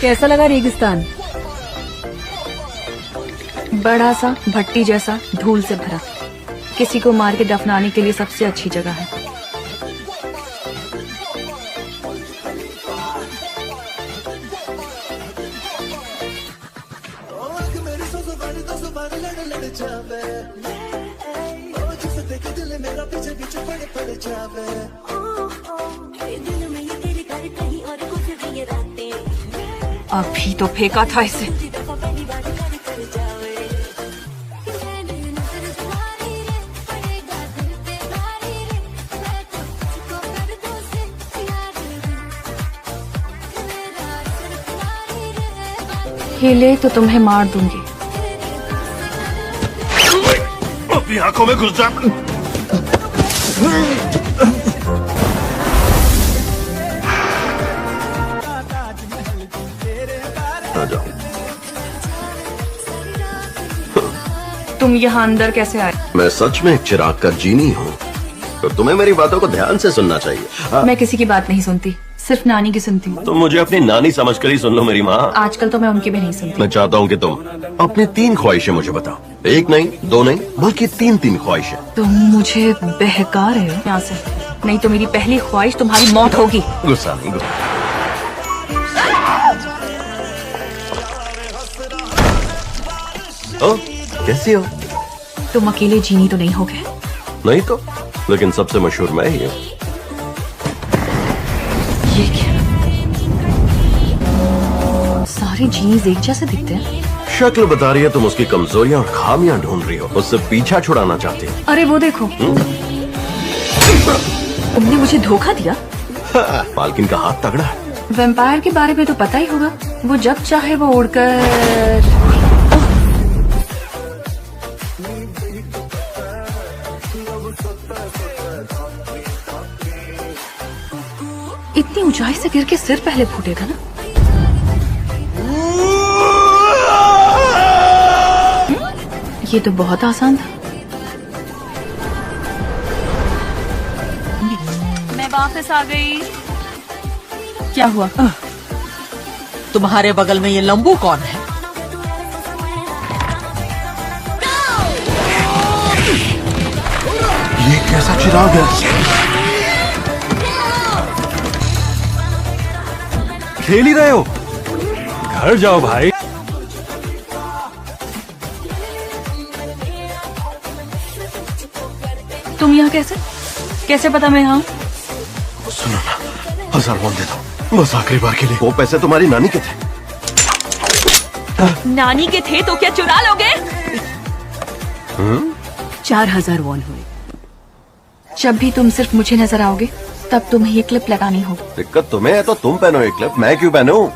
कैसा लगा रेगिस्तान? बड़ा सा भट्टी जैसा, धूल से भरा, किसी को मार के दफनाने के लिए सबसे अच्छी जगह है। अभी तो फेंका था इसे। हिले तो तुम्हें मार दूंगी। अपनी आंखों में घुस जा। आ जाओ। तुम यहाँ अंदर कैसे आए? मैं सच में एक चिराग का जीनी हूँ, तो तुम्हें मेरी बातों को ध्यान से सुनना चाहिए। मैं किसी की बात नहीं सुनती, सिर्फ नानी की सुनती हूँ। तुम मुझे अपनी नानी समझकर ही सुन लो मेरी माँ। आजकल तो मैं उनकी भी नहीं सुनती। मैं चाहता हूँ कि तुम अपनी 3 ख्वाहिशें मुझे बताओ। 1 नहीं, 2 नहीं, बल्कि 3 ख्वाहिशें। तुम मुझे बहका रहे हो यहाँ से? नहीं तो मेरी पहली ख्वाहिश तुम्हारी मौत होगी। गुस्सा नहीं, गुस्सा। ओ, कैसी हो? तुम अकेले जीनी तो नहीं हो गए? नहीं तो, लेकिन सबसे मशहूर मैं ही हूँ। ये क्या? सारे जीन्स एक जैसे दिखते हैं। शक्ल बता रही है तुम उसकी कमजोरियां और खामियां ढूंढ रही हो, उससे पीछा छुड़ाना चाहती हो। अरे वो देखो, तुमने मुझे धोखा दिया। मालकिन का हाथ तगड़ा है। वैम्पायर के बारे में तो पता ही होगा, वो जब चाहे वो उड़कर। इतनी ऊंचाई से गिर के सिर पहले फूटेगा ना। ये तो बहुत आसान था। मैं वापस आ गई। क्या हुआ? तुम्हारे बगल में ये लंबू कौन है? ये कैसा चिराग है? खेल ही रहे हो? घर जाओ भाई। तुम यहाँ कैसे? कैसे पता मैं यहाँ? सुनो ना, 1000 वॉन दे दो, बस आखिरी बार के लिए। वो पैसे तुम्हारी नानी के थे। नानी के थे तो क्या चुरा लोगे? 4000 वॉन हुए। जब भी तुम सिर्फ मुझे नजर आओगे, तब तुम्हें ये क्लिप लगानी होगी। दिक्कत तुम्हें है तो तुम पहनो ये क्लिप, मैं क्यों पहनूं?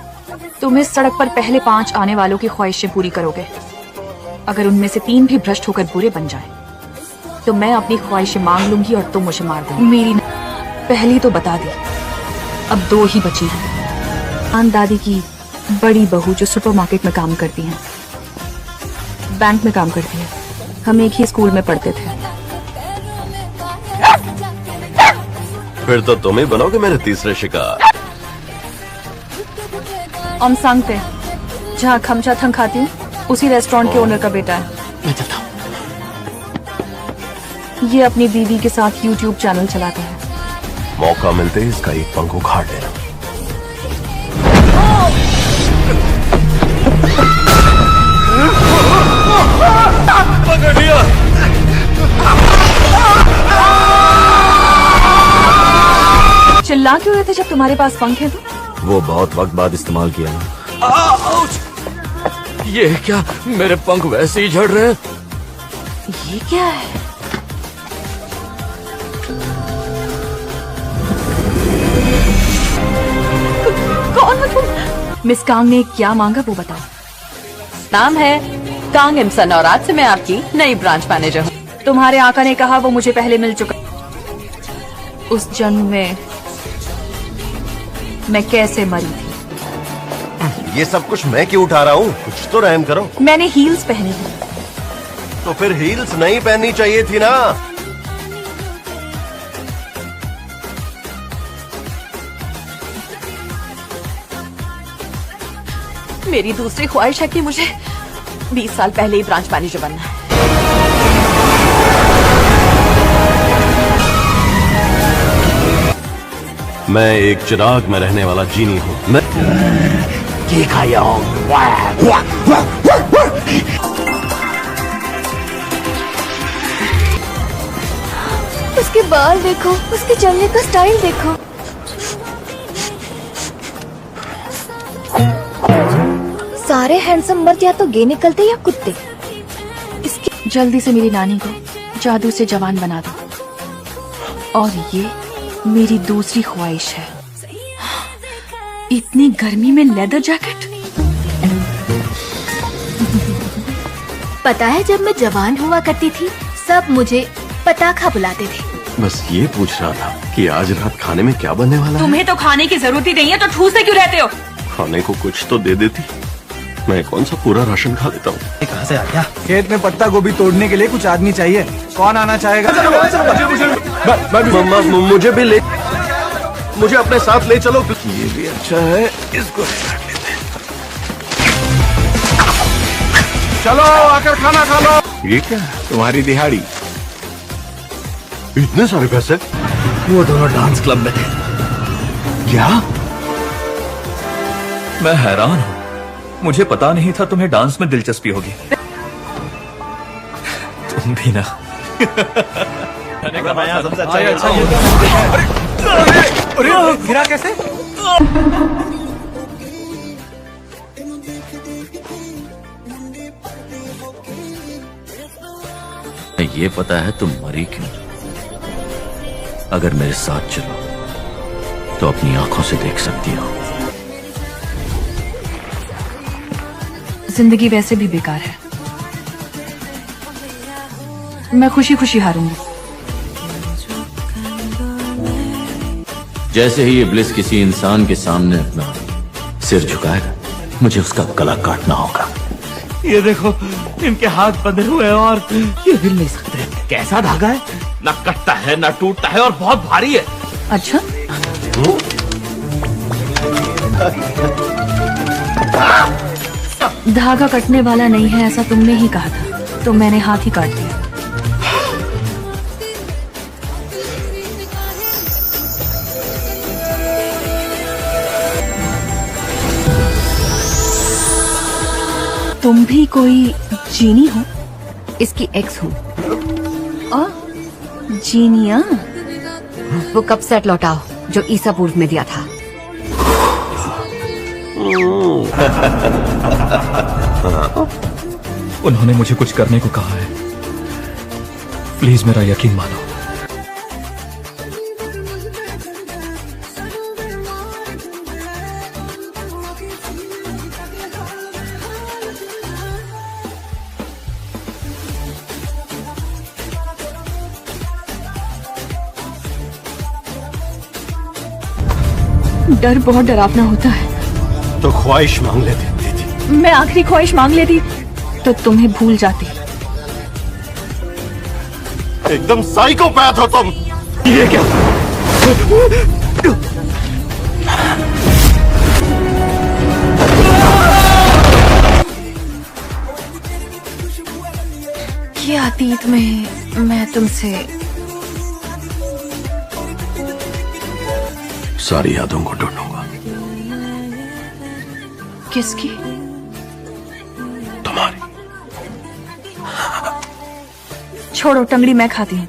तुम इस सड़क पर पहले 5 आने वालों की ख्वाहिशें पूरी करोगे। अगर उनमें से 3 भी भ्रष्ट होकर बुरे बन जाए, तो मैं अपनी ख्वाहिशें मांग लूंगी और तुम मुझे मार दोगे। मेरी पहली तो बता दी, अब 2 ही बची हैं। आन दादी की बड़ी बहू जो सुपरमार्केट में काम करती हैं, बैंक में काम करती है। हम एक ही स्कूल में पढ़ते थे। फिर तो तुम ही बनोगे मेरे तीसरे शिकार। हम सांगते जहाँ खमचा थंग खाती हूँ, उसी रेस्टोरेंट के ओनर का बेटा है। मैं चलता हूँ। ये अपनी बीवी के साथ YouTube चैनल चलाता है। मौका मिलते ही इसका एक पंख उखाड़ लेना। पकड़ लिया। चिल्ला क्यों रहे थे जब तुम्हारे पास पंख है? तो वो बहुत वक्त बाद इस्तेमाल किया ना। ये क्या, मेरे पंख वैसे ही झड़ रहे हैं। ये क्या है? कौन हो तुम? मिस कांग ने क्या मांगा वो बताओ। नाम है कांग इमसन और आज से मैं आपकी नई ब्रांच मैनेजर हूँ। तुम्हारे आका ने कहा वो मुझे पहले मिल चुका। उस जन्म में मैं कैसे मरी थी? ये सब कुछ मैं क्यों उठा रहा हूँ? कुछ तो रहम करो। मैंने हील्स पहनी थी। तो फिर हील्स नहीं पहननी चाहिए थी ना। मेरी दूसरी ख्वाहिश है कि मुझे 20 साल पहले ही ब्रांच मैनेजर बनना है। मैं एक चिराग में रहने वाला जीनी हूँ। मैं उसके बाल देखो, उसके चलने का स्टाइल देखो। सारे हैंडसम मर्द या तो गे निकलते या कुत्ते। इसकी जल्दी से मेरी नानी को जादू से जवान बना दो। और ये मेरी दूसरी ख्वाहिश है। इतनी गर्मी में लेदर जैकेट। पता है, जब मैं जवान हुआ करती थी सब मुझे पताखा बुलाते थे। बस ये पूछ रहा था कि आज रात खाने में क्या बनने वाला है। तुम्हें तो खाने की जरूरत ही नहीं है, तो ठूसते क्यों रहते हो? खाने को कुछ तो दे देती। मैं कौन सा पूरा राशन खा लेता हूँ। कहाँ से आ गया? खेत में पत्ता गोभी तोड़ने के लिए कुछ आदमी चाहिए। कौन आना चाहेगा? मुझे भी ले, मुझे अपने साथ ले चलो। ये भी अच्छा है, इसको भी काट लेते हैं। चलो आकर खाना खा लो। ये क्या? तुम्हारी दिहाड़ी। इतने सारे पैसे? वो दोनों डांस क्लब में थे। क्या? मैं हैरान हूँ, मुझे पता नहीं था तुम्हें डांस में दिलचस्पी होगी। तुम भी ना। गिरा कैसे? ये पता है तुम मरी क्यों। अगर मेरे साथ चलो तो अपनी आंखों से देख सकती हो। जिंदगी वैसे भी बेकार है। मैं खुशी खुशी हारूंगी। जैसे ही इब्लिस किसी इंसान के सामने अपना सिर झुकाएगा, मुझे उसका गला काटना होगा। ये देखो, इनके हाथ बंधे हुए हैं और ये हिल नहीं सकते। कैसा धागा है, ना कटता है ना टूटता है और बहुत भारी है। अच्छा, धागा कटने वाला नहीं है ऐसा तुमने ही कहा था, तो मैंने हाथ ही काट दिया। तुम भी कोई जीनी हो? इसकी एक्स हूँ। जीनिया? वो कब सेट लौटाओ जो ईसा पूर्व में दिया था। उन्होंने मुझे कुछ करने को कहा है, प्लीज मेरा यकीन मानो। डर बहुत डरावना होता है। तो ख्वाहिश मांग लेती थी। मैं आखिरी ख्वाहिश मांग लेती तो तुम्हें भूल जाती। एकदम साइकोपैथ हो तुम। ये क्या? कि अतीत में मैं तुमसे सारी यादों को ढूंढूंगा। किसकी? तुम्हारी। छोड़ो, टंगड़ी मैं खाती हूँ।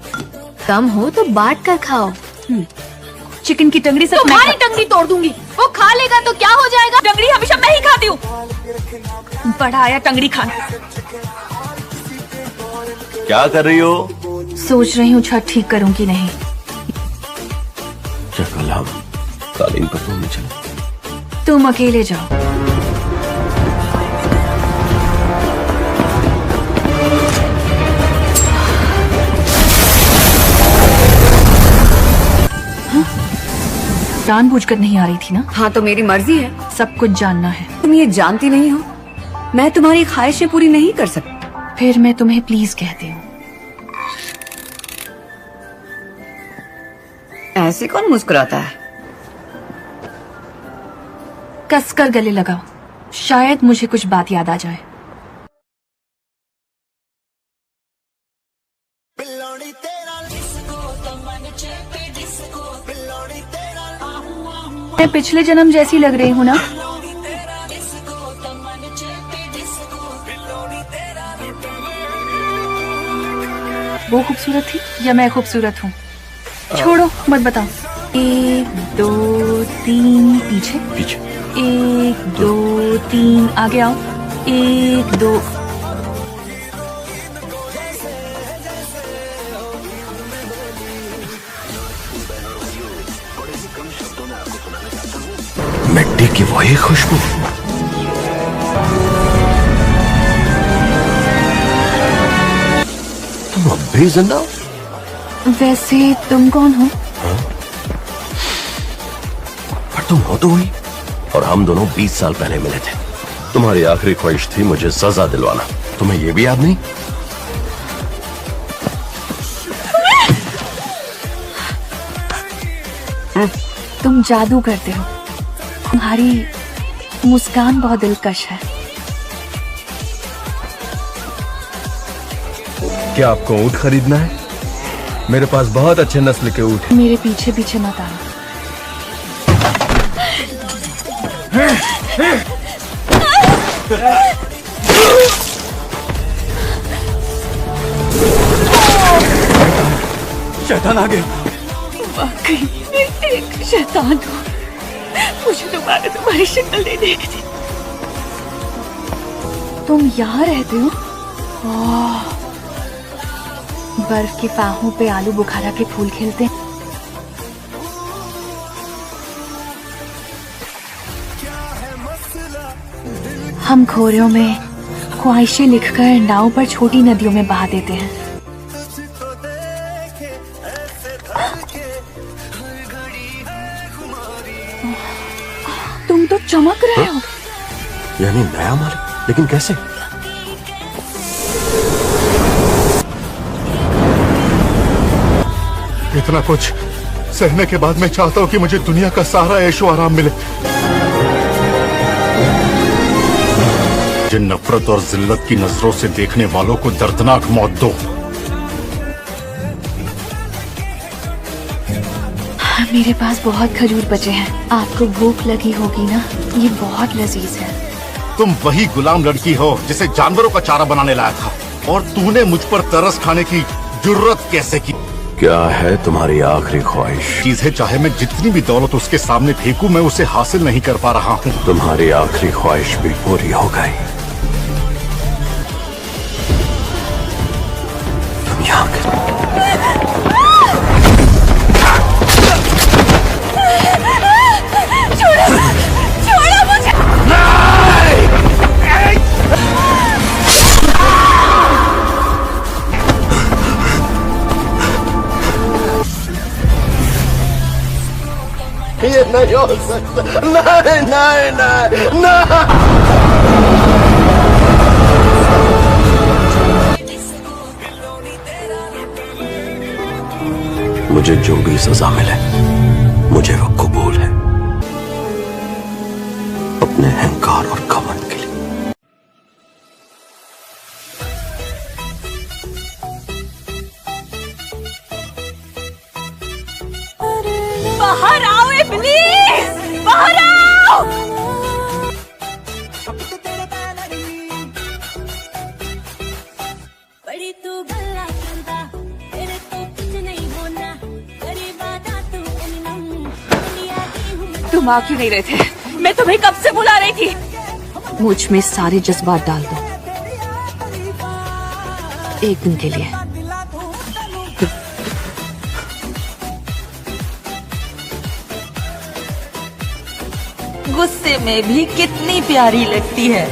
कम हो तो बांट कर खाओ। चिकन की टंगड़ी से तुम्हारी टंगड़ी तोड़ दूंगी। वो खा लेगा तो क्या हो जाएगा? टंगड़ी हमेशा मैं ही खाती हूँ। बड़ा आया टंगड़ी खाना। क्या कर रही हो? सोच रही हूँ छत ठीक करूँ कि नहीं। क्या कल हम कालीन पर घूमने चले? तुम अकेले जाओ। जानबूझकर नहीं आ रही थी ना? हाँ तो मेरी मर्जी है। सब कुछ जानना है। तुम ये जानती नहीं हो, मैं तुम्हारी ख्वाहिशें पूरी नहीं कर सकती। फिर मैं तुम्हें प्लीज कहती हूँ। ऐसे कौन मुस्कुराता है? कसकर गले लगाओ। शायद मुझे कुछ बात याद आ जाए। मैं पिछले जन्म जैसी लग रही हूँ ना? वो खूबसूरत थी या मैं खूबसूरत हूँ? छोड़ो, मत बताओ। 1 2 3 पीछे, पीछे। 1 2 3 आगे आओ। 1 2 मिट्टी की वही खुशबू। तुम अब भी जिंदा हो? वैसे तुम कौन हो? पर तुम हो तो हुई। और हम दोनों 20 साल पहले मिले थे। तुम्हारी आखिरी ख्वाहिश थी मुझे सजा दिलवाना। तुम्हें ये भी याद नहीं? तुम जादू करते हो। तुम्हारी मुस्कान बहुत दिलकश है। क्या आपको ऊँट खरीदना है? मेरे पास बहुत अच्छे नस्ल के ऊँट हैं। मेरे पीछे पीछे मत आना। शैतान आ गए। वाकई मैं एक शैतान हूँ। मुझे दोबारा तुम्हारी शक्ल नहीं देखती। तुम यहाँ रहते हो? वाह, बर्फ की फाहों पे आलू बुखारा के फूल खिलते हैं। हम खोरियों में ख्वाहिशें लिखकर नाव पर छोटी नदियों में बहा देते हैं। तुम तो चमक रहे हो। यानी नया मालिक? लेकिन कैसे? इतना कुछ सहने के बाद मैं चाहता हूँ कि मुझे दुनिया का सारा ऐशो आराम मिले। जिन नफरत और जिल्लत की नजरों से देखने वालों को दर्दनाक मौत दो। मेरे पास बहुत खजूर बचे हैं। आपको भूख लगी होगी ना? ये बहुत लजीज है। तुम वही गुलाम लड़की हो जिसे जानवरों का चारा बनाने लाया था, और तूने मुझ पर तरस खाने की जुर्रत कैसे की? क्या है तुम्हारी आखिरी ख्वाहिश? चीजें चाहे मैं जितनी भी दौलत उसके सामने फेंकूं, मैं उसे हासिल नहीं कर पा रहा हूँ। तुम्हारी आखिरी ख्वाहिश भी पूरी हो गई। तुम यहाँ ये नहीं हो सकता। नहीं नहीं नहीं नहीं। मुझे जो भी सजा मिले, मुझे वो कबूल है, अपने अहंकार और घमंड के लिए। बाहर आओ इब्लीस, बाहर आओ। बड़ी तू गल्ला करदा, तेरे तो कुछ नहीं होना। गरीबादा तू इल्लम, दुनिया की हूँ। तुम आ क्यों नहीं रहे थे? मैं तुम्हें कब से बुला रही थी। मुझ में सारे जज्बात डाल दो, एक दिन के लिए। गुस्से में भी कितनी प्यारी लगती है।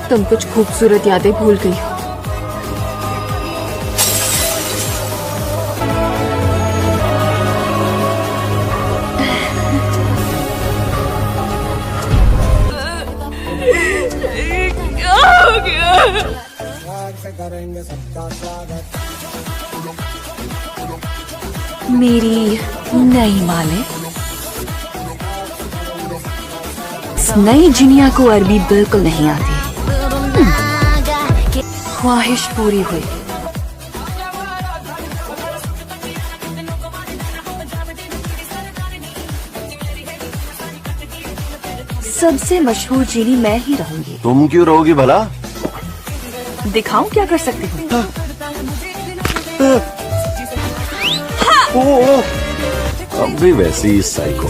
तुम कुछ खूबसूरत यादें भूल गई हो। करेंगे मेरी नई मालिक। इस नई जिनिया को अरबी बिल्कुल नहीं आती। ख्वाहिश पूरी हुई। सबसे मशहूर जीनी मैं ही रहूंगी। तुम क्यों रहोगी भला? दिखाऊं क्या कर सकती हूँ? अब भी वैसी साइको।